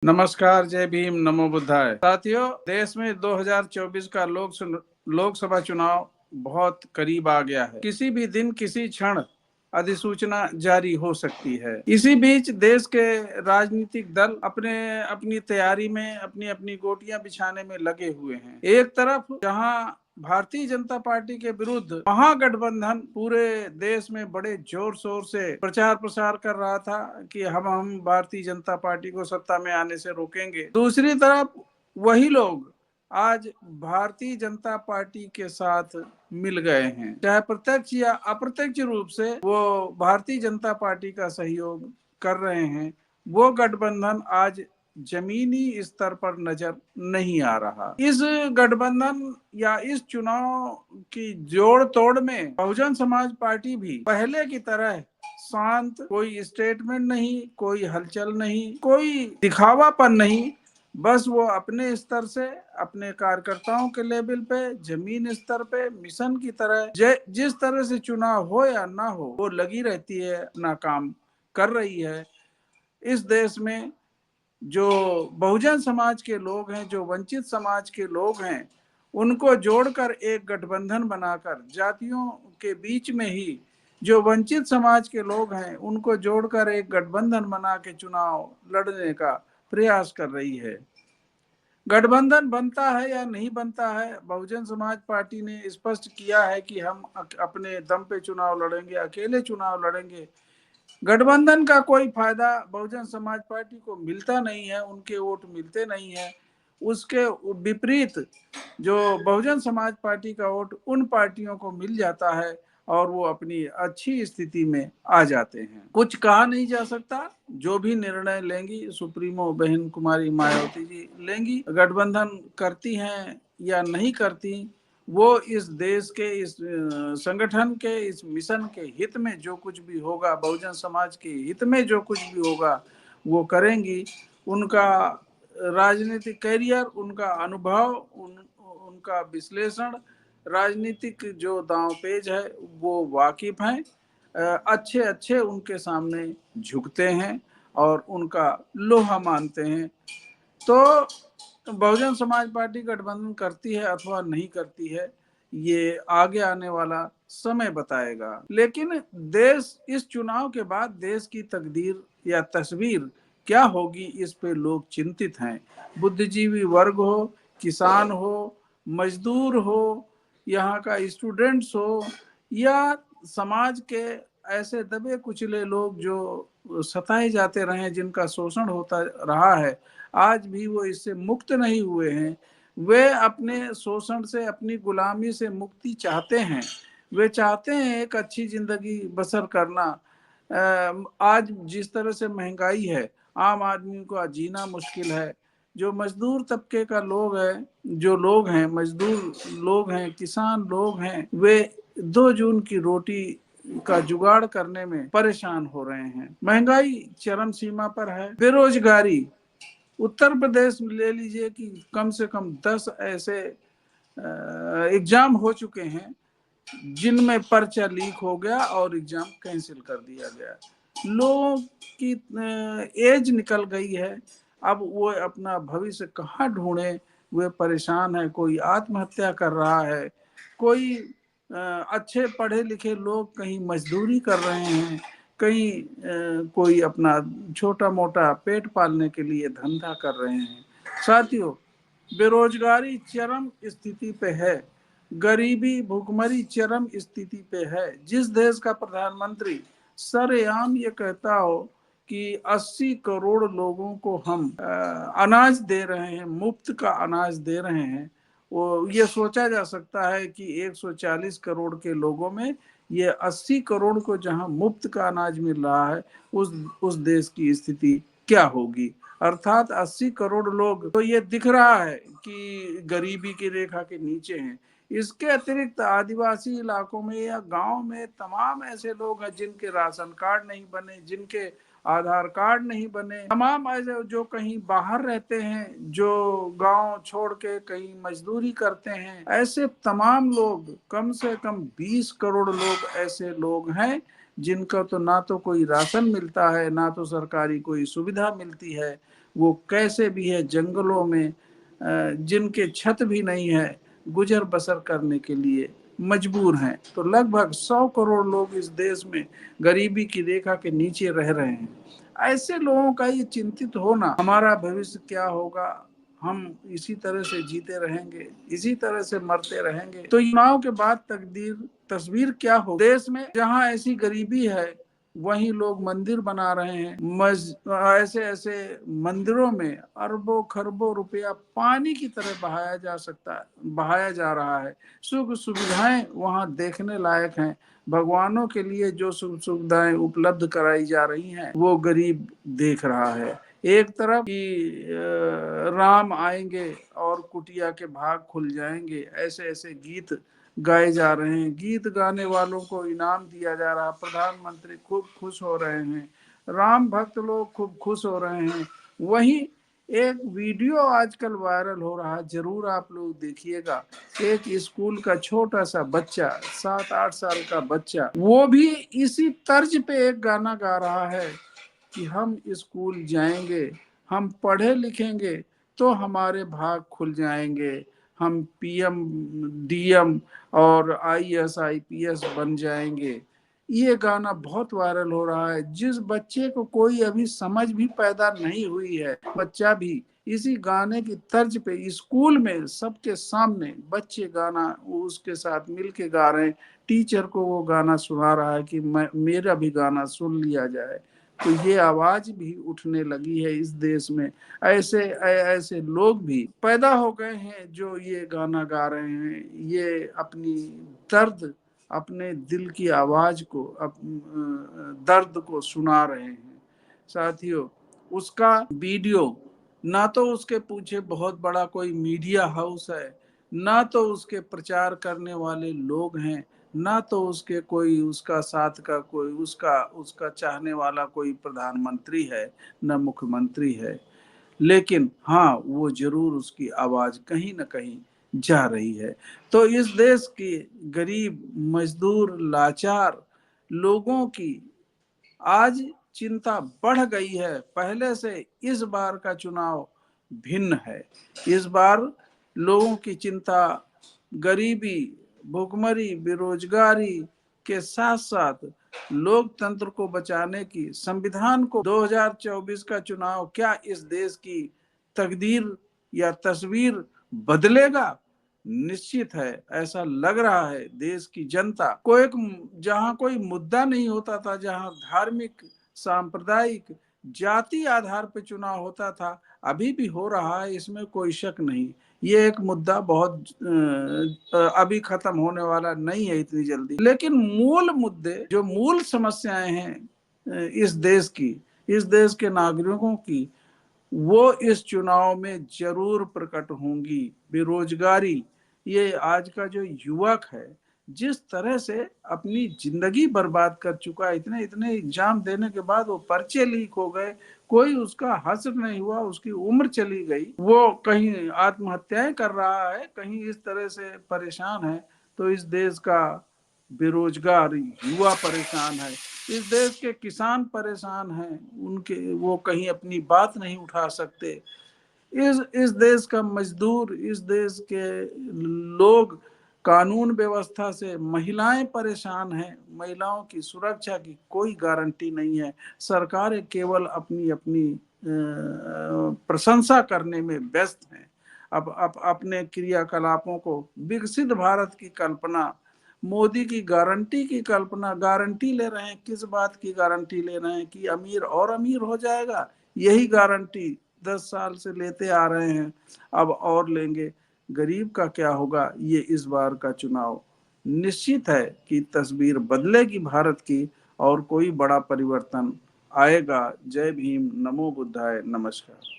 नमस्कार, जय भीम, नमो बुद्धाय। साथियों, देश में 2024 का लोकसभा चुनाव बहुत करीब आ गया है। किसी भी दिन, किसी क्षण अधिसूचना जारी हो सकती है। इसी बीच देश के राजनीतिक दल अपनी तैयारी में अपनी अपनी गोटियां बिछाने में लगे हुए हैं। एक तरफ जहां भारतीय जनता पार्टी के विरुद्ध महागठबंधन पूरे देश में बड़े जोर शोर से प्रचार प्रसार कर रहा था कि हम भारतीय जनता पार्टी को सत्ता में आने से रोकेंगे। दूसरी तरफ वही लोग आज भारतीय जनता पार्टी के साथ मिल गए हैं, चाहे प्रत्यक्ष या अप्रत्यक्ष रूप से वो भारतीय जनता पार्टी का सहयोग कर रहे हैं। वो गठबंधन आज जमीनी स्तर पर नजर नहीं आ रहा। इस गठबंधन या इस चुनाव की जोड़ तोड़ में बहुजन समाज पार्टी भी पहले की तरह शांत, कोई स्टेटमेंट नहीं, कोई हलचल नहीं, कोई दिखावापन नहीं, बस वो अपने स्तर से अपने कार्यकर्ताओं के लेवल पे, जमीन स्तर पे मिशन की तरह जिस तरह से चुनाव हो या ना हो वो लगी रहती है, अपना काम कर रही है। इस देश में जो बहुजन समाज के लोग हैं, जो वंचित समाज के लोग हैं, उनको जोड़कर एक गठबंधन बनाकर जातियों के बीच में ही जो वंचित समाज के लोग हैं उनको जोड़कर एक गठबंधन बना के चुनाव लड़ने का प्रयास कर रही है। गठबंधन बनता है या नहीं बनता है, बहुजन समाज पार्टी ने स्पष्ट किया है कि हम अपने दम पे चुनाव लड़ेंगे, अकेले चुनाव लड़ेंगे। गठबंधन का कोई फायदा बहुजन समाज पार्टी को मिलता नहीं है, उनके वोट मिलते नहीं है। उसके विपरीत जो बहुजन समाज पार्टी का वोट उन पार्टियों को मिल जाता है और वो अपनी अच्छी स्थिति में आ जाते हैं। कुछ कहा नहीं जा सकता, जो भी निर्णय लेंगी सुप्रीमो बहन कुमारी मायावती जी लेंगी। गठबंधन करती हैं या नहीं करती, वो इस देश के, इस संगठन के, इस मिशन के हित में जो कुछ भी होगा, बहुजन समाज के हित में जो कुछ भी होगा वो करेंगी। उनका राजनीतिक करियर, उनका अनुभव, उनका विश्लेषण, राजनीतिक जो दांव पेच है वो वाकिफ हैं, अच्छे अच्छे उनके सामने झुकते हैं और उनका लोहा मानते हैं। तो बहुजन समाज पार्टी गठबंधन करती है अथवा नहीं करती है, ये आगे आने वाला समय बताएगा। लेकिन देश इस चुनाव के बाद देश की तकदीर या तस्वीर क्या होगी, इस पे लोग चिंतित हैं। बुद्धिजीवी वर्ग हो, किसान हो, मजदूर हो, यहाँ का स्टूडेंट्स हो, या समाज के ऐसे दबे कुचले लोग जो सताए जाते रहे, जिनका शोषण होता रहा है, आज भी वो इससे मुक्त नहीं हुए हैं। वे अपने शोषण से, अपनी गुलामी से मुक्ति चाहते हैं। वे चाहते हैं एक अच्छी जिंदगी बसर करना। आज जिस तरह से महंगाई है, आम आदमी को आज जीना मुश्किल है। जो मजदूर तबके का लोग है, जो लोग हैं, मजदूर लोग हैं, किसान लोग हैं, वे 2 जून की रोटी का जुगाड़ करने में परेशान हो रहे हैं। महंगाई चरम सीमा पर है। बेरोजगारी, उत्तर प्रदेश ले लीजिए कि कम से कम 10 ऐसे एग्जाम हो चुके हैं जिनमें पर्चा लीक हो गया और एग्जाम कैंसिल कर दिया गया। लोगों की एज निकल गई है, अब वो अपना भविष्य कहाँ ढूंढे, वे परेशान है। कोई आत्महत्या कर रहा है, कोई अच्छे पढ़े लिखे लोग कहीं मजदूरी कर रहे हैं, कहीं कोई अपना छोटा मोटा पेट पालने के लिए धंधा कर रहे हैं। साथियों, बेरोजगारी चरम स्थिति पे है, गरीबी भुखमरी चरम स्थिति पे है। जिस देश का प्रधानमंत्री सरेआम ये कहता हो कि 80 करोड़ लोगों को हम अनाज दे रहे हैं, मुफ्त का अनाज दे रहे हैं, वो ये सोचा जा सकता है कि 140 करोड़ के लोगों में ये 80 करोड़ को जहां मुफ्त का अनाज मिल रहा है, उस देश की स्थिति क्या होगी। अर्थात 80 करोड़ लोग, तो ये दिख रहा है कि गरीबी की रेखा के नीचे हैं। इसके अतिरिक्त आदिवासी इलाकों में या गांव में तमाम ऐसे लोग हैं जिनके राशन कार्ड नहीं बने, जिनके आधार कार्ड नहीं बने, तमाम ऐसे जो कहीं बाहर रहते हैं, जो गांव छोड़ के कहीं मजदूरी करते हैं, ऐसे तमाम लोग, कम से कम 20 करोड़ लोग ऐसे लोग हैं जिनका तो ना तो कोई राशन मिलता है, ना तो सरकारी कोई सुविधा मिलती है। वो कैसे भी है जंगलों में, जिनके छत भी नहीं है, गुजर बसर करने के लिए मजबूर हैं। तो लगभग 100 करोड़ लोग इस देश में गरीबी की रेखा के नीचे रह रहे हैं। ऐसे लोगों का ये चिंतित होना, हमारा भविष्य क्या होगा, हम इसी तरह से जीते रहेंगे, इसी तरह से मरते रहेंगे, तो चुनाव के बाद तस्वीर क्या हो देश में। जहां ऐसी गरीबी है वहीं लोग मंदिर बना रहे हैं। ऐसे ऐसे मंदिरों में अरबों खरबों रुपया पानी की तरह बहाया जा रहा है। सुख सुविधाएं वहां देखने लायक हैं। भगवानों के लिए जो सुख सुविधाएं उपलब्ध कराई जा रही हैं वो गरीब देख रहा है। एक तरफ कि राम आएंगे और कुटिया के भाग खुल जाएंगे, ऐसे ऐसे गीत गाए जा रहे हैं। गीत गाने वालों को इनाम दिया जा रहा है। प्रधानमंत्री खूब खुश हो रहे हैं, राम भक्त लोग खूब खुश हो रहे हैं। वहीं एक वीडियो आजकल वायरल हो रहा है, जरूर आप लोग देखिएगा। एक स्कूल का छोटा सा बच्चा, 7-8 साल का बच्चा, वो भी इसी तर्ज पे एक गाना गा रहा है कि हम स्कूल जाएंगे, हम पढ़े लिखेंगे तो हमारे भाग खुल जाएंगे, हम पीएम डीएम और आईएएस आईपीएस बन जाएंगे। ये गाना बहुत वायरल हो रहा है। जिस बच्चे को कोई अभी समझ भी पैदा नहीं हुई है, बच्चा भी इसी गाने की तर्ज पे स्कूल में सबके सामने बच्चे गाना वो उसके साथ मिलके गा रहे हैं। टीचर को वो गाना सुना रहा है कि मेरा भी गाना सुन लिया जाए। तो ये आवाज भी उठने लगी है इस देश में। ऐसे लोग भी पैदा हो गए हैं जो ये गाना गा रहे हैं, ये अपनी दर्द, अपने दिल की आवाज को, दर्द को सुना रहे हैं। साथियों, उसका वीडियो, ना तो उसके पीछे बहुत बड़ा कोई मीडिया हाउस है, ना तो उसके प्रचार करने वाले लोग हैं, ना तो उसके कोई उसका साथ का कोई उसका उसका चाहने वाला कोई प्रधानमंत्री है, न मुख्यमंत्री है। लेकिन हाँ, वो जरूर उसकी आवाज कहीं ना कहीं जा रही है। तो इस देश के गरीब मजदूर लाचार लोगों की आज चिंता बढ़ गई है। पहले से इस बार का चुनाव भिन्न है। इस बार लोगों की चिंता गरीबी, भुखमरी, बेरोजगारी के साथ साथ लोकतंत्र को बचाने की, संविधान को 2024 का चुनाव क्या इस देश की तकदीर या तस्वीर बदलेगा। निश्चित है, ऐसा लग रहा है। देश की जनता को एक, जहां कोई मुद्दा नहीं होता था, जहां धार्मिक, सांप्रदायिक, जाति आधार पर चुनाव होता था, अभी भी हो रहा है, इसमें कोई शक नहीं। ये एक मुद्दा बहुत अभी खत्म होने वाला नहीं है इतनी जल्दी। लेकिन मूल मुद्दे, जो मूल समस्याएं हैं इस देश के नागरिकों की, वो इस चुनाव में जरूर प्रकट होंगी। बेरोजगारी, ये आज का जो युवक है जिस तरह से अपनी जिंदगी बर्बाद कर चुका है, इतने इतने एग्जाम देने के बाद वो पर्चे लीक हो गए, कोई उसका हश्र नहीं हुआ, उसकी उम्र चली गई, वो कहीं आत्महत्याएं कर रहा है, कहीं इस तरह से परेशान है। तो इस देश का बेरोजगार युवा परेशान है, इस देश के किसान परेशान हैं, उनके वो कहीं अपनी बात नहीं उठा सकते। इस देश का मजदूर, इस देश के लोग, कानून व्यवस्था से महिलाएं परेशान हैं। महिलाओं की सुरक्षा की कोई गारंटी नहीं है। सरकारें केवल अपनी अपनी प्रशंसा करने में व्यस्त हैं। अब अपने क्रियाकलापों को, विकसित भारत की कल्पना, मोदी की गारंटी की कल्पना, गारंटी ले रहे हैं। किस बात की गारंटी ले रहे हैं कि अमीर और अमीर हो जाएगा, यही गारंटी 10 साल से लेते आ रहे हैं, अब और लेंगे। गरीब का क्या होगा, ये इस बार का चुनाव निश्चित है कि तस्वीर बदलेगी भारत की, और कोई बड़ा परिवर्तन आएगा। जय भीम, नमो बुद्धाय, नमस्कार।